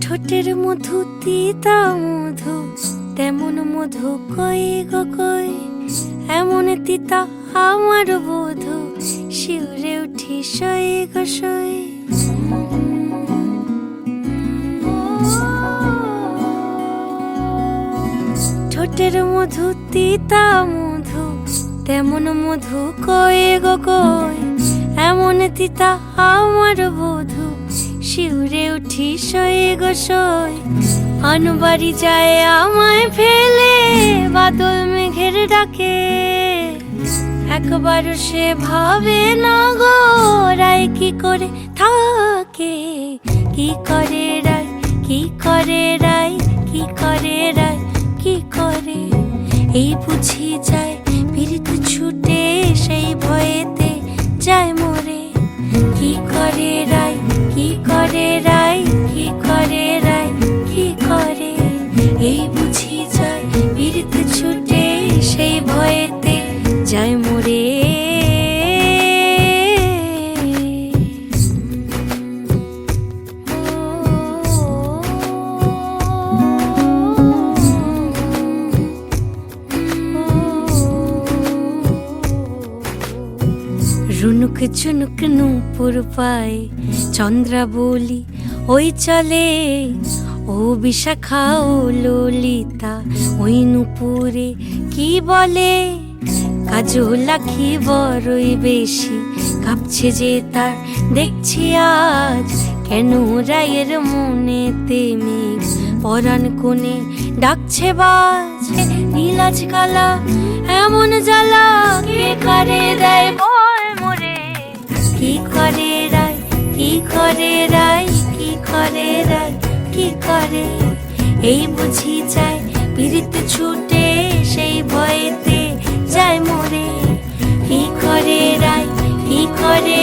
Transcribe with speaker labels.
Speaker 1: ঠোঁটের মধু তিতা মধু, তেমন মধু কই গো কই, এমন তিতা আমার বধূ, শিউরে উঠি সই গো সই। ঠোঁটের মধু তিতা মধু, তেমন মধু কই গো কই, এমন তিতা আমার বধূ, শিউরে উঠি সই গো সই। আনবাড়ি যায় আমায় ফেলে বাদল মেঘের ডাকে, একবার সে ভাবে না গো রায় কি করে থাকে। কি করে রায়, কি করে রায়, কি করে রায়, কি করে, এই বুঝি যায় পীড়িত ছুটে সেই ভয়েতে যায় মরে। কি করে রায়, কি করে রায়, কি করে রায়, কি করে, এই বুঝি যায় পীড়িত ছুটে সেই ভয়েতে যায় মরে। রুনুক ঝুনুক নূপুর পায় চন্দ্রাবলী ওই চলে, ও বিশাখা ও ললিতা ওই নূপুরে কি বলে। কাজল আঁখি বড়ই বেশি কাঁপছে যে তার দেখছি আজ, কেন রায়ের মনেতে মেঘ পরাণ কোণে ডাকছে বাজ। নীলাজ কালা এমন জ্বালা কে করে দেয় বল মোরে। কি করে রায়, কি করে রায়, কি করে রায়, কি করে, এই বুঝি যায় পীড়িত ছুটে সেই ভয়েতে যায় মরে। কি করে রায়, কি করে